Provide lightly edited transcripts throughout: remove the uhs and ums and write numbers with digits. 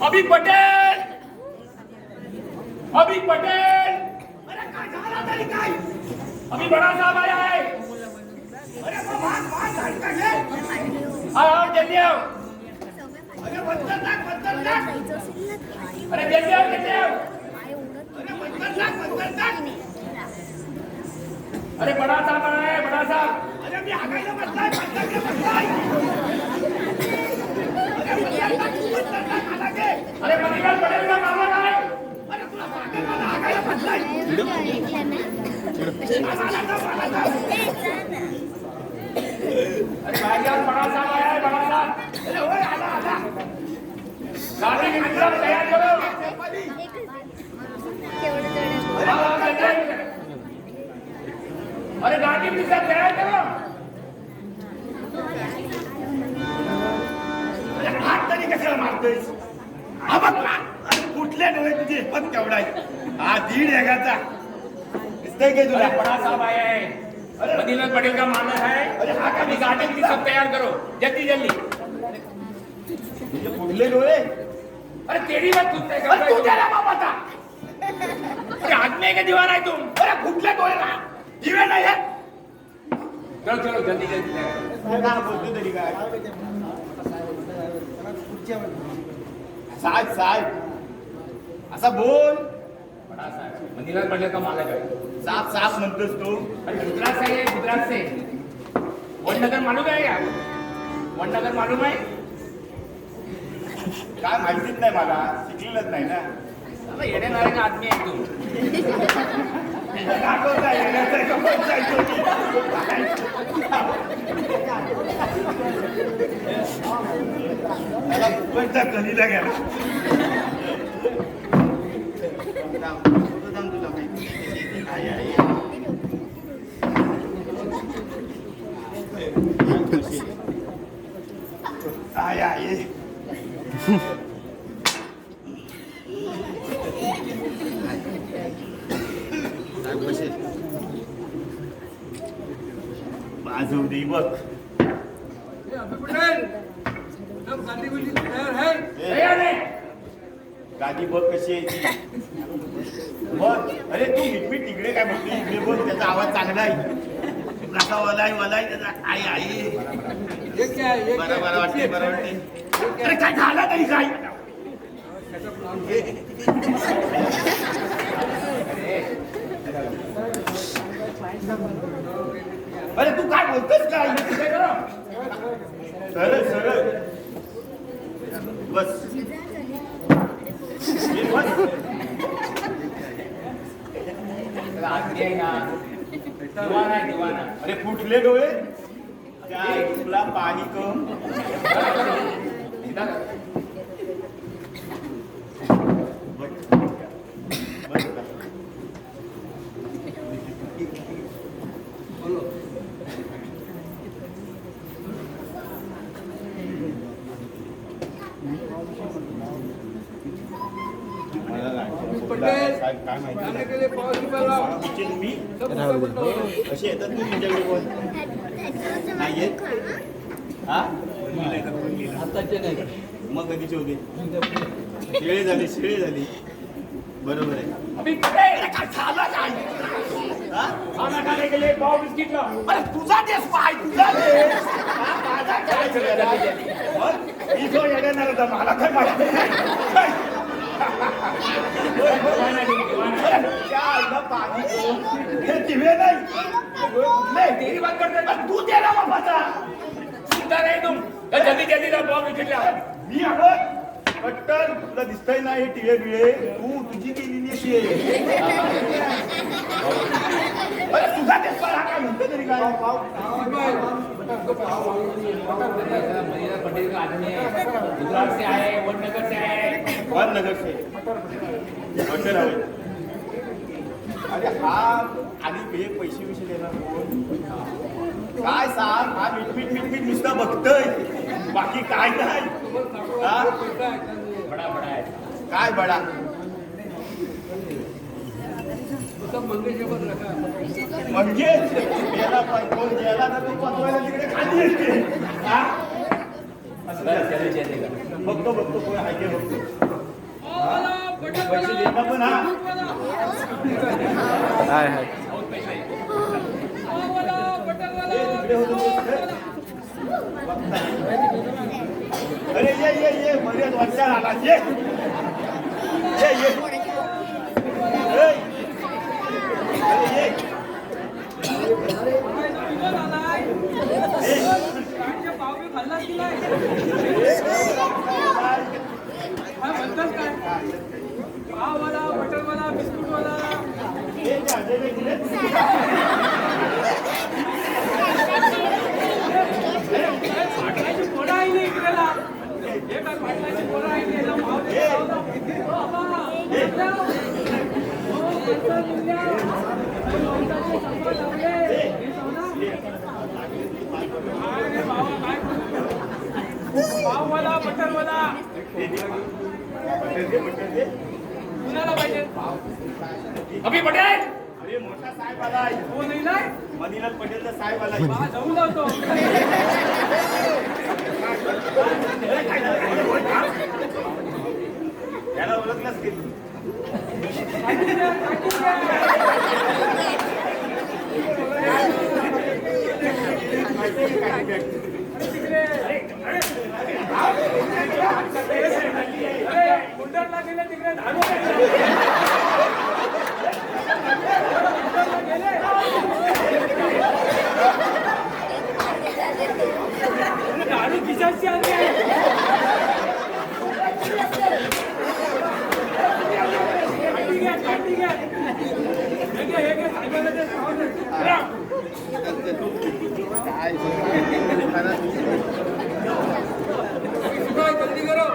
अभी पटेल, अभी पटेल, अरे काय झाला तरी काय? अभी बड़ा साहब आया है। अरे बाबा झाली का हे? आओ जल्दी आओ, अरे बंदर टाक. अरे जल्दी आओ जल्दी आओ। अरे बंदर टाक. अरे बड़ा साहब आया है, बड़ा साहब। अरे मी हागायला बसलाय, बसलाय. अरे बंदर टाक आला के. अरे मणिलाल पटेल का मामा का है। अरे तुला सांगेल मला हागायला बसलाय. आला. अरे भाईजान बड़ा साहब आया है, बड़ा साहब। अरे होय आला. गाड़ी की इंतजाम तैयार करो। अरे गाड़ी की इंतजाम तैयार करो। अरे हात तरी कशाला मारतोयस? हा बघ ना. अरे कुठले डोळे तुझे पण केवढा आहे? हा 1.5 एगाचा. दिसतंय काय तुला? अरे बड़ा साहब आया है, मणिलाल पटेल का मामा है। अरे हा अभी गाड़ी की सब तैयार करो, जल्दी जल्दी। तुझे कुठले डोळे? अरे तेरी बात सुनते अरे तू त्याला बाबाचा. अरे आदमी का दीवाना है तुम। अरे कुठले डोळे ना? दिवे नाही आहेत. चलो चलो जल्दी जल्दी। काय बोलतो तरी काय? साहेब असा बोल. बड़ा साहब मणिलाल पटेल का मालक है। साफ म्हणतोस तू. अरे गुजरात से है, गुजरात से। वडनगर मालूम है क्या? वडनगर मालूम है? काय माहितीच नाही मला. शिकलेलंच नाही ना. अरे येणे नारायण आदमी है तुम। दाखवता येण्याचं का पंचायत कोणता कलीला गेला. आय माझं दे बघ. तैयार है? गाडी बघ कशी आहे ती. बघ. अरे तू मिटमीट तिकडे काय बघते? इकडे बघ. त्याचा आवाज चांगला आहे. कसा वलाय त्याचा. आई बरं वाटते. अरे काय झालं तरी काय? अरे तू काय बोलतोस काय? सरळ बस. आदमी है ना, दीवाना है दीवाना। अरे फुटले डोळे. काय तुला पाणी कम. इधर काय माहिती तुम्ही कशी येतात तू तुमच्याकडे कोण नाही येत. हा मग कधीची होते? शिळे झाली. बरोबर आहे. अभी पटेल काय झालं काय? हा? खाना खाने के लिए पाव बिस्किट लो। अरे तुझा देश पाय तुझा देश. हा, माझा काय इथं येणार होता मला काय माहिती नाही. दीवाना है, दीवाना है। क्या पाणी हे दिवे नाही. तेरी बात करते हैं। तू त्याला बाबाचा. सुनता नहीं तुम। जल्दी जल्दी जाओ, पाव बिस्किट लाओ। मी अगं कट्टर तुला दिसतंय ना हे टिळे बिळे. तू तुझी केलेली अशी आहे. अरे तुझा तेच पाय हा काय म्हणतो तरी काय? मणिलाल पटेल का आदमी है, गुजरात से आए, वडनगर से आए। वडनगर से वडनगर आहे. अरे हा आधी हे पैसे विषय देणार कोण? काय सांग. हा मीठ नुसता बघतोय. बाकी काय नाही. हा? बड़ा बड़ा है। काय बडा? म्हणजे याला कोण गेला तर तू पतवायला तिकडे खाली येते. हा? चलो चलेगा। बघतो कोण आहे ते बघतो. पैसे देता पण हा हाय हाय बहुत पैसे आहे. तिकडे होतो अरे ये बरेच वर्षा आला ये ये अरे ये पाववाला बटरवाला कुणाला पाहिजे अभि पटेल अरे मोठा साहेब आला हो नाही नाही मनीलाल पटेलचा साहेब आला हा जाऊ लावतो याला ओळखलंच की तू? मुंडरला गेले तिकडे धाडू धाडू खिशाची आणली जल्दी करो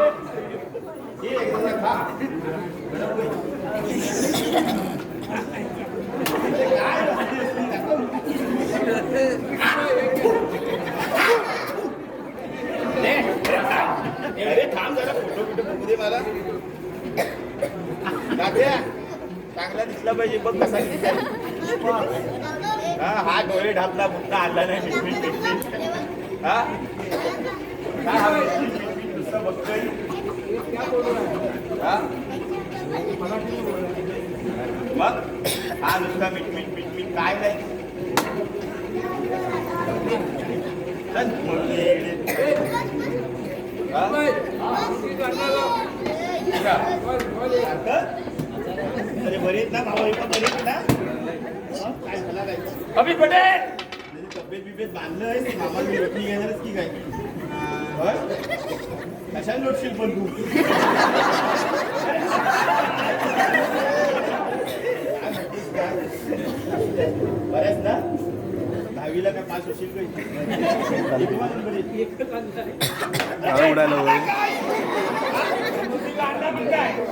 अरे थांब जरा फोटो बिटो बघू दे मला दाद्या चांगला दिसला पाहिजे बघ कसा दिसतोय. हा डोळे ढापला मुद्दा आणला नाही मिटमिट हा काय हा मिटमिट नुसतं बघतोय हा मग हा नुसता मिटमिट काय नाही चल मोठी अरे बरे आहेत ना भाऊ बरे आहेत ना काय झाला काय अभि पटेल तब्येत बिब्येत बांधलं आहे मामा मी रोटी घेणारच की काय कशाला लोटशील पण तू बऱ्याच ना 10वीला काय पास होशील काय उडालं होय?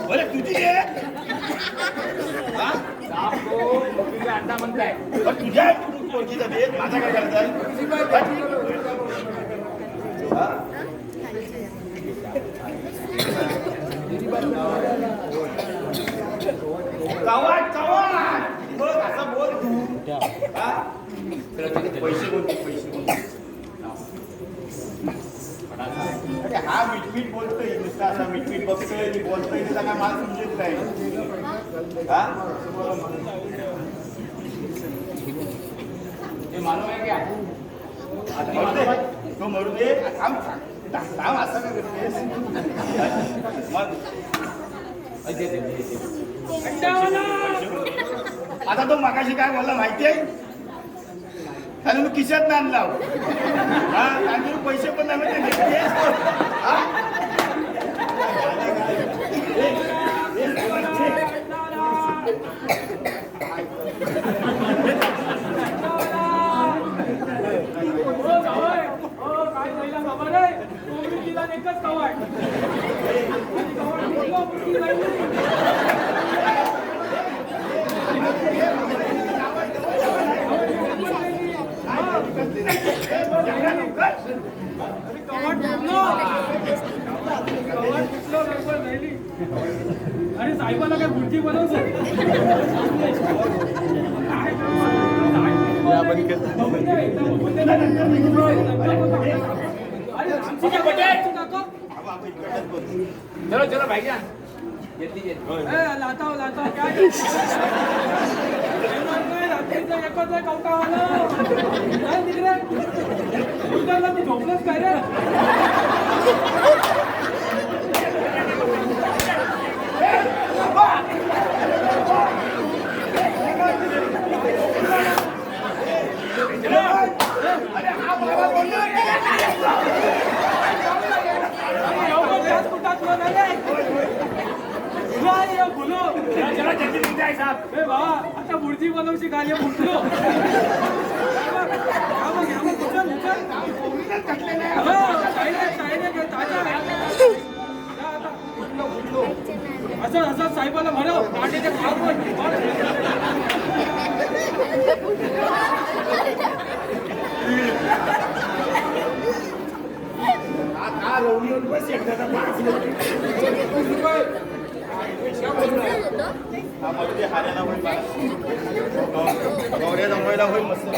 बरं तुझी आहे हा? अंडा म्हणताय पण तुझ्या कोणती तब्येत माझा काय करताय कवाट बघ असं बोल तू हा? पैसे कोणते अरे हा मिटमीट बोलतोय नुसता असा मिटमीट बघतोय की बोलतोय त्याचा काय मला समजत नाही हा हे मालूम आहे क्या मरू दे. तो मरू दे थांब असं काय करतेस मग आता तो मगाशी काय बोलला माहिती आहे त्याने मग खिशात आणला हा आणि पैसे पण नाही म्हणजे घेतलेस हा? एकच कवाट अरे साहेबाला काय बुर्जी बनवतो आमचं इकडंच बोल. चलो चलो भाईजान जल्दी जल्दी होय. लाताव काय रात्रीचं एकच आहे कवटावालं काय तिकडे उतरला तू झोपलंच काय रे चलो जल्दी निघते आहे साहब ए बाबा आता बुर्जी बनवशी गाली फुटलो असं असं साहेबाला म्हणव कांड्याचे हा रोवून बस एकदा हा मध्ये हाऱ्याला होईल गौऱ्या जमवायला होईल मस्त.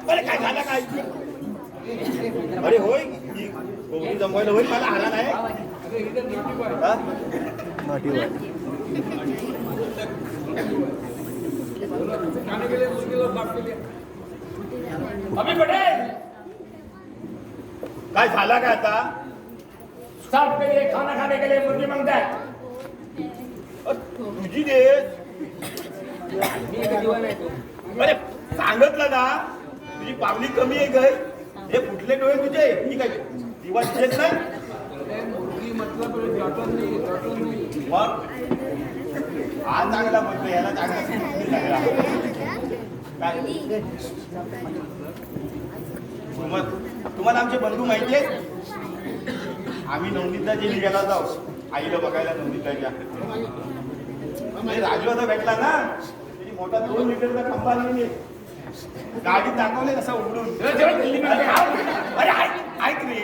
अरे काय झालं काय अरे होय गौरी जमवायला होईल मला हारा नाही हा? माठीवर अभी पटेल काय झाला काय आता साहब के लिए खाना खाने के लिए मुर्गी मांगता है तुझी दे अरे सांगितलं ना तुझी पावली कमी आहे काय हे फुटले डोळे तुझे ही काय दिवा दिसत नाही मग हा चांगला म्हणतो याला चांगला काय तुम्हाला आमचे बंधू माहिती आहेत आम्ही नवनीतला जे निघाला जाऊ आईला बघायला नवनीतच्या राजू आता भेटला ना त्याची मोठा 2 मीटरचा खंबा नाही गाडीत दाखवले कसा उघडून अरे ऐक रे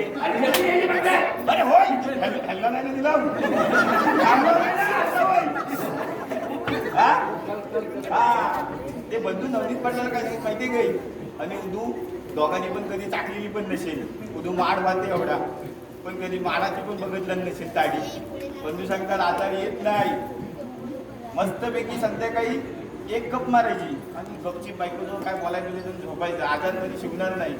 अरे होय हल्ला नाही दिला ते बंधू नवनीत पडणार काय माहिती गई आणि उदू दोघांनी पण कधी चाकलेली पण नसेल उदू माड बांधते एवढा पण कधी माडाची पण बघितलं नसेल ताडी बंधू सांगतात आता येत नाही मस्तपैकी संध्याकाळी 1 कप मारायची आणि गपची बायको जो काय बोलायला गेले तर झोपायचं आजार कधी शिकणार नाही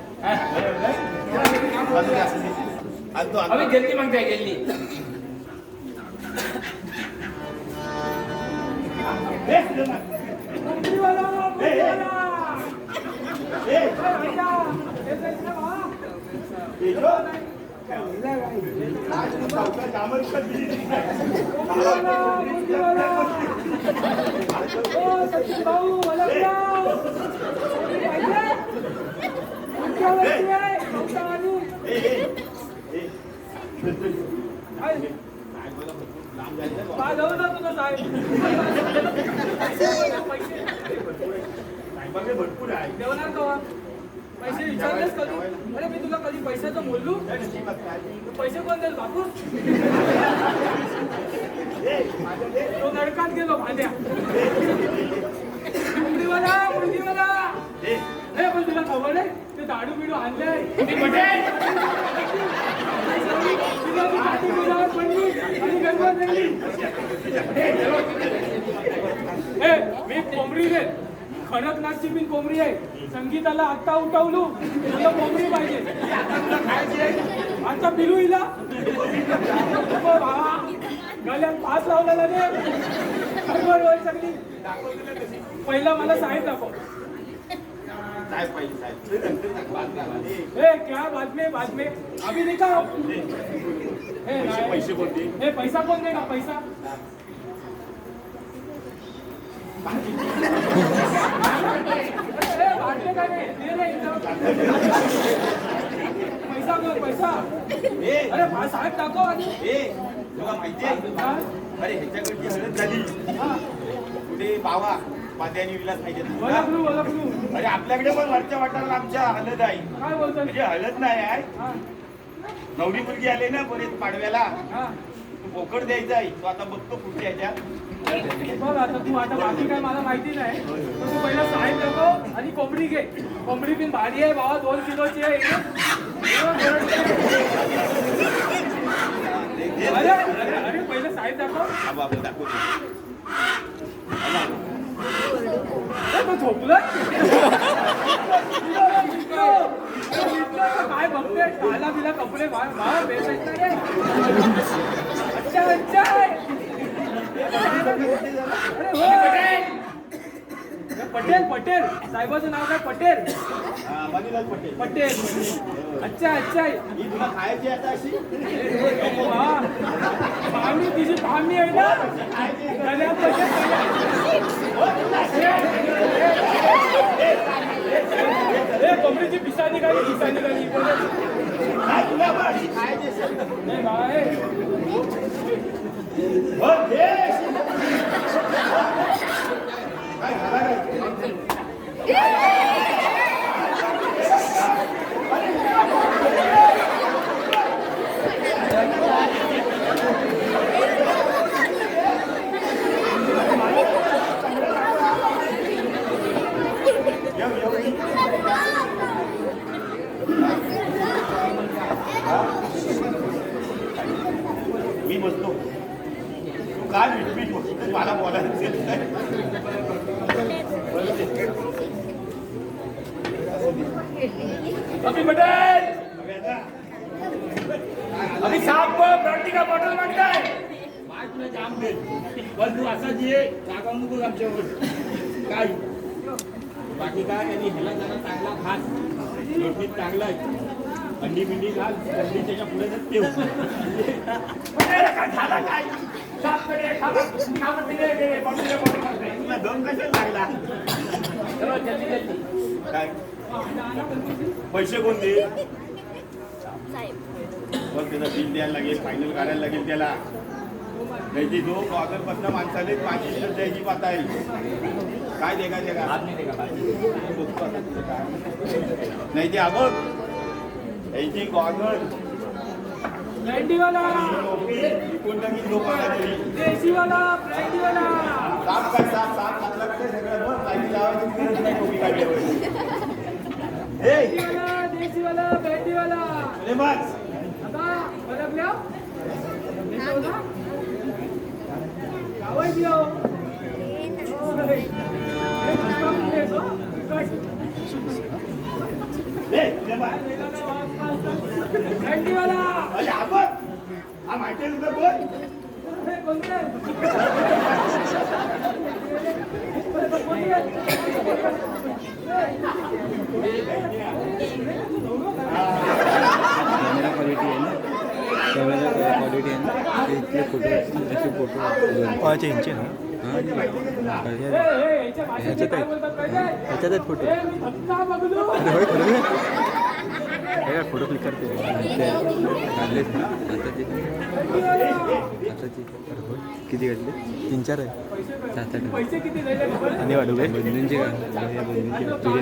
आणि तो अभी जल्दी मांगता है जल्दी भरपूर आहे देवणार का पैसे विचारलेस कधी अरे मी तुला कधी पैशाचं बोललो पैसे कोण देईल बापूस तो नडकात गेलो भांड्या मुलगीवाला हे पण तुला खबर आहे ते दाडू बिडू आणले मी कोंबडी रे खडकनाथची बिन कोंबडी आहे संगीताला आत्ता उठवलो तुला कोंबडी पाहिजे आता पिलू हिला गल्यात पास लावलेला रे सगळी पहिला मला साहेब दाखव क्या बातमी अभी दिखाओ पैसे कोणते हे पैसा कोण देगा पैसा पैसा कोण पैसा अरे साहेब टाको आणि तुला माहितीये अरे ह्याच्याकडची हळद झाली पुढे बावा पात्याने विलास पाहिजे ओळखलो अरे आपल्याकडे पण वरच्या वाटाला आमच्या हळद आहे काय बोलतो म्हणजे हळद नाही आहे नवरी मुलगी आले ना बरेच पाडव्याला तू बोकड द्यायचा आहे तो आता बघतो पुढच्या ह्याच्यात बघ आता तू आता बाकी काय मला माहिती नाही पण तू पहिला साहेब टाको आणि कोंबडी घे कोंबडी बिन भारी आहे बाबा 2 किलोची आहे अरे अरे अरे पहिलं साईज दाखव. हा बाबा दाखवतो. ए, तो झोपला काय बघते काला बिला कपडे भाव बेसायचं रे. अच्छा अच्छा अरे हो. पटेल पटेल साहेबाचं नाव काय पटेल. बनीलाल पटेल. पटेल अच्छा अच्छा. ही तुला खायची आता अशी पाहुणी तुझी पाहुणी आहे ना. गण्या पटेल कमरेची पिसा निघाली पिसा निघाली. काय तुला बा अशी खायची असेल तर? नाही बाय हो, घे अशी. काय झाला काय? मी बसतो. तू काय मिटमीट बसतो मला बोलायला असेल काय? अभी पटेल अभी साहब को ब्रांडी का बॉटल मांगता है. तुला जाम दे पण तू असा जे रागावू नको आमच्यावर. काय बाकी काय आणि ह्याला जरा चांगला खास लोटीत चांगला आहे. अंडी बिंडी घाल अंडी त्याच्या पुढे ठेव. पटेल काय झाला काय. साहब कडे खावा पिले बॉटल मांगता है. तुला दम कशाला लागला? चलो जल्दी जल्दी. काय पैसे कोण दे? पण त्याचा बिल द्यायला लागेल फायनल काढायला लागेल त्याला. त्याची जो ऑर्डरपासून माणसाने 500 द्यायची पात आहे. काय देगा देगा नाही ते अगं याची गॉगल ब्रँडीवाला कोणत्याही लोकांना तरी देशीवाला ब्रँडीवाला. साफ काय साफ साफ घातला ते सगळं बघ काही लावायची गरज नाही टोपी काढल्यावर. हे देशीवाला ब्रँडीवाला. अरे बस आता बदलल्या गावाय दियो. ब्रँडीवाला. अरे आपण हा माहिती आहे तुला बोल. कॅमेरा क्वालिटी आहे ना. कॅमेरा क्वालिटी आहे ना. इथले फोटो असे फोटो 5 इंच ना. ह्याच्यात आहेत फोटो. अरे होय खरं हे काय फोटो क्लिक करते काढलेत ना आताचे अरे होय किती काढले 3-4 आहे 7-8 आणि वाढू काय बंधूंचे काय बंधूंचे तुझे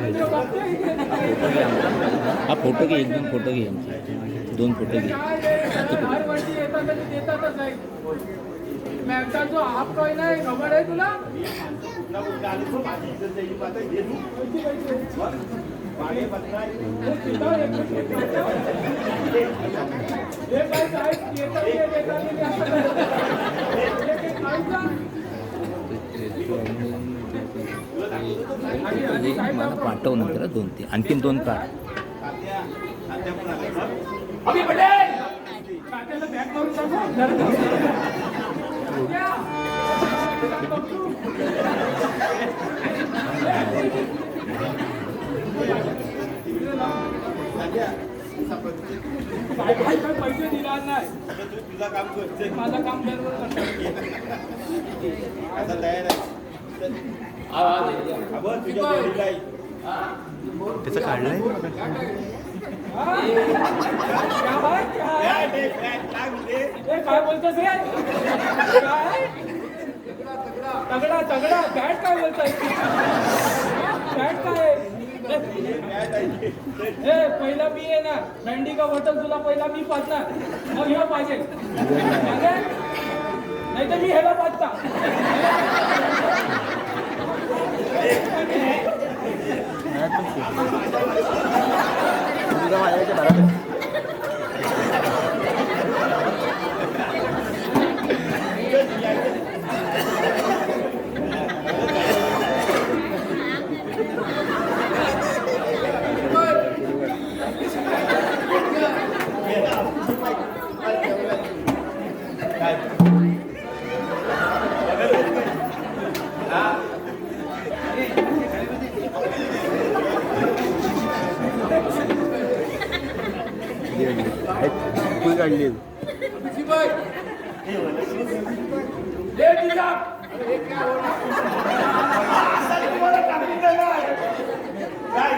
हा फोटो घे 1-2 फोटो घे आमचे 2 फोटो घे. मॅमचा जो हाफ कॉईन आहे खबर आहे तुला. माझी इज्जत द्यायची पात आहे. घे तू मागे बसलाय. मला पाठव नंतर 2-3 आणखीन 2 काढ. अभी पटेल बॅग करून टाकू. पैसे दिला नाही. तुझा काम करते माझं काम बरोबर आता तयार आहे. आपण तुझ्या घरी जाईल. त्याचं काढलंय काय बोलतोस रे. तगडा तगडा बॅट काय बोलतोय. बॅट काय पहिला मी येणार. भेंडी का बॉटल तुला पहिला मी पाजणार मग ह्या पाहिजे नाही तर मी ह्याला पाजता. तुझा माझ्या बरोबर फुल काढली ले तिला. असं तुम्हाला सांगितलं नाही. काय?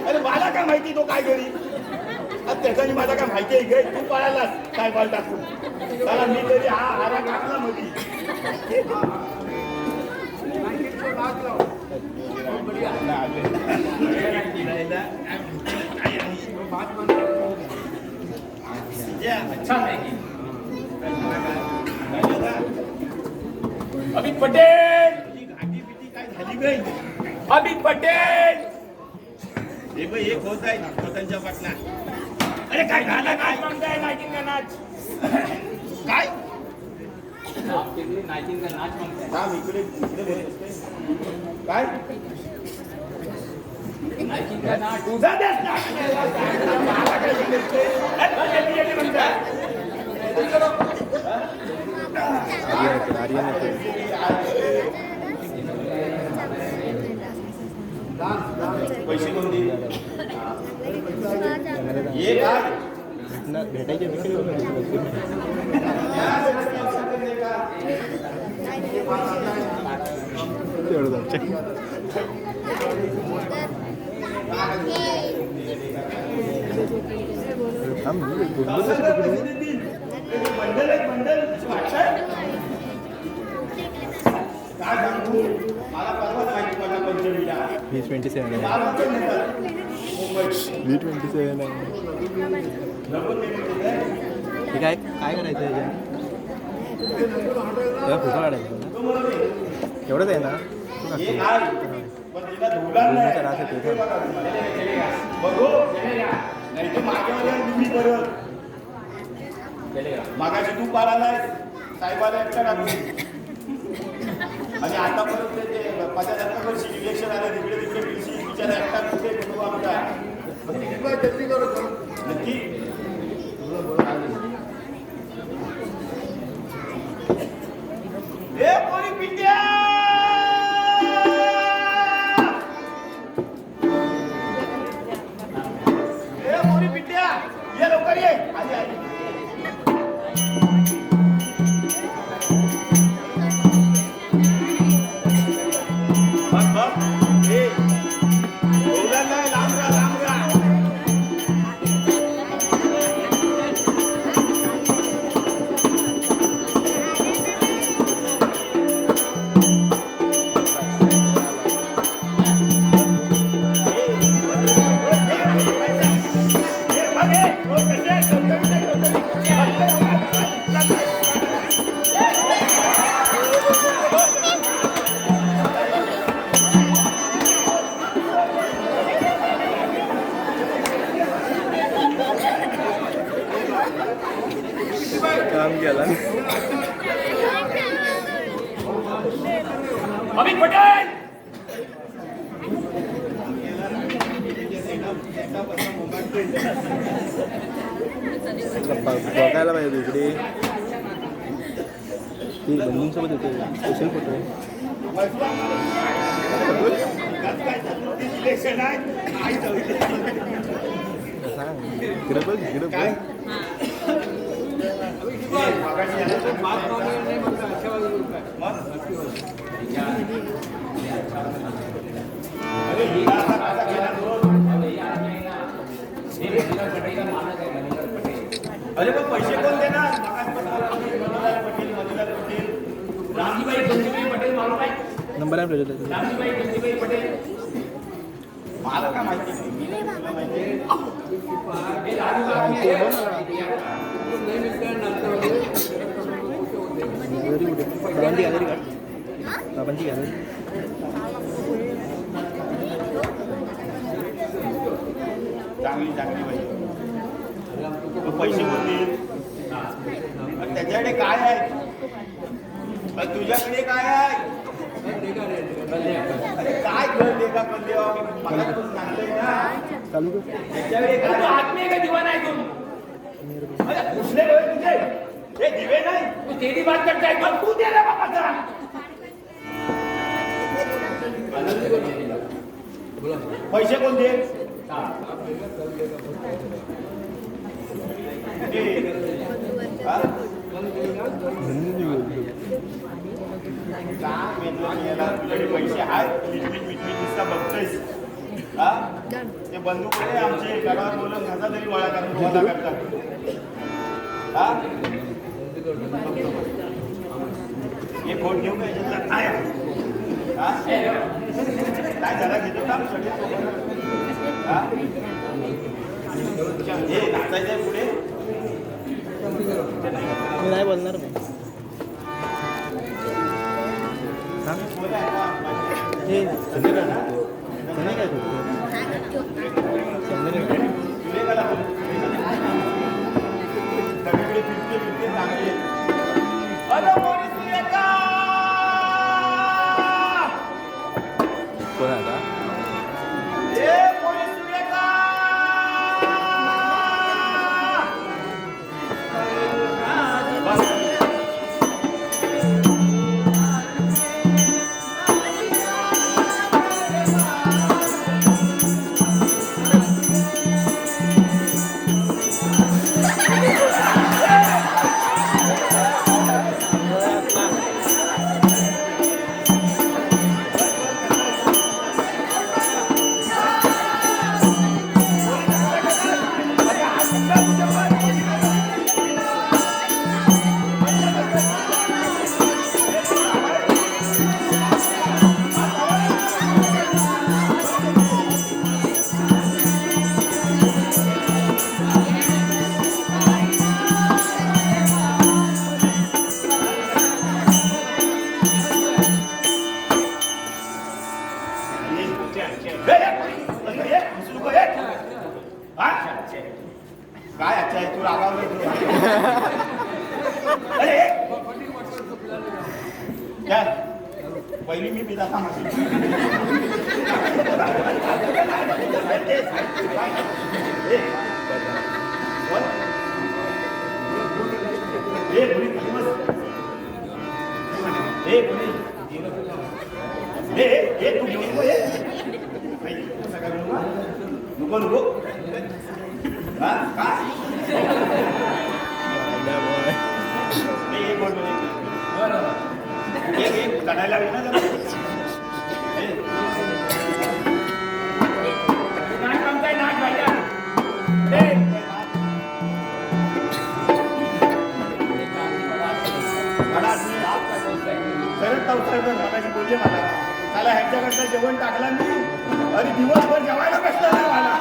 अरे मला काय माहिती तो काय करी. त्याच्यानी माझा काय माहिती आहे गे. तू पळालास काय बॉल टाकून. त्याला मी तरी हा हारा टाकला मधी. अमित पटेल घाटी बिटी काय झाली गई. अमित पटेल हे बघ एक होत आहे स्वतःच्या पाटला. अरे काय झालं काय म्हणताय नाईटिंग का नाच. काय नाईटिंग का नाच म्हणताय. थांब इकडे इकडे बोलतोस काय नाईटिंग का नाच. तुझा देश ना. मला काय सांगितलंय. अरे येते म्हणताय. आर्यन पैसे कोण देईल ये काय भेटायचे तेवढं मंडल एक मंडल काय सांगू मला परवाच माहिती पडला पंचमीला. V27 आहे. मला पण म्हणतात, V27 आहे. हे काय काय करायचं आहे फोटो काढायचा एवढंच आहे ना. हे काय पण तिला धुला नाही. राहत होते बघू नाही तर मागे तुम्ही परत मागाशी तू पाळालाय साहेबाला एकटा टाकून. आणि आता परत ते 50 वर्षी इलेक्शन आलं तिकडे तिकडे बिलशी बिचारा एकटा कुठे बघू आमचा नक्की. ए पोरी पिट्या ए पोरी पिट्या ये लवकर ये. आली आली बघ बघ ए बोला नाही लांब राहा लांब राहा. काम केला. अमित पटेल बघायला पाहिजे इकडे ती बंधूंसोबत होते स्पेशल फोटो. इलेक्शन आहे आई सांग इकडे बघ इकडे बघ. अरे पण पैसे कोण देणार. पटेल मधुराज पटेल रामजीबाई गंजीबाई पटेल मालूम आहे. नंबर आहे प्रोजेक्ट. रामजीबाई गंजीबाई पटेल मला काय माहिती नाही. मी नाही तुला माहिती आहे. गॅलरी कुठे बाबांची गॅलरी काढ. बाबांची गॅलरी चांगली चांगली पाहिजे. पैसे कोण देईल. आणि त्याच्याकडे काय आहे आणि तुझ्याकडे काय आहे अरे काय कळते का कळते मला पण सांगतोय ना चालू कर. त्याच्याकडे तू काय आत्मीय का दिवा नाही तू अरे कुठले डोळे तुझे हे दिवे नाही तू तेरी बात करताय पण तू दे रे बाबा जरा पैसे कोण दे हा? तुझ्याकडे पैसे आहेत मिटमिट नुसता बघतोयस हा ते बंदूक आहे आमचे गडावर बोलून घासा तरी गोळा करतात हा हे कोण घेऊ का याच्यातला काय आहे? हा? काय जरा घेतो का हा हे नाचायचंय पुढे मी नाही बोलणार नाही. सांग. हे संध्याकाळी काय करतो? संध्याकाळी. सगळीकडे फिरते फिरते चांगले अरे पोलीस येता! कोण आता? ए, पोलीस येता! बस. काय अच्छा आहे तू रागावलं तू अरे काय पहिली मी पिता नको नको हा काय एक काढायला लागेल ना जरा. नाक आमचाय नाक भाईया मगाशी बोलले मला त्याला ह्यांच्याकडचं जेवण टाकला मी अरे दिवसभर जेवायला बसला नाही मला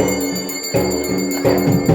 आहे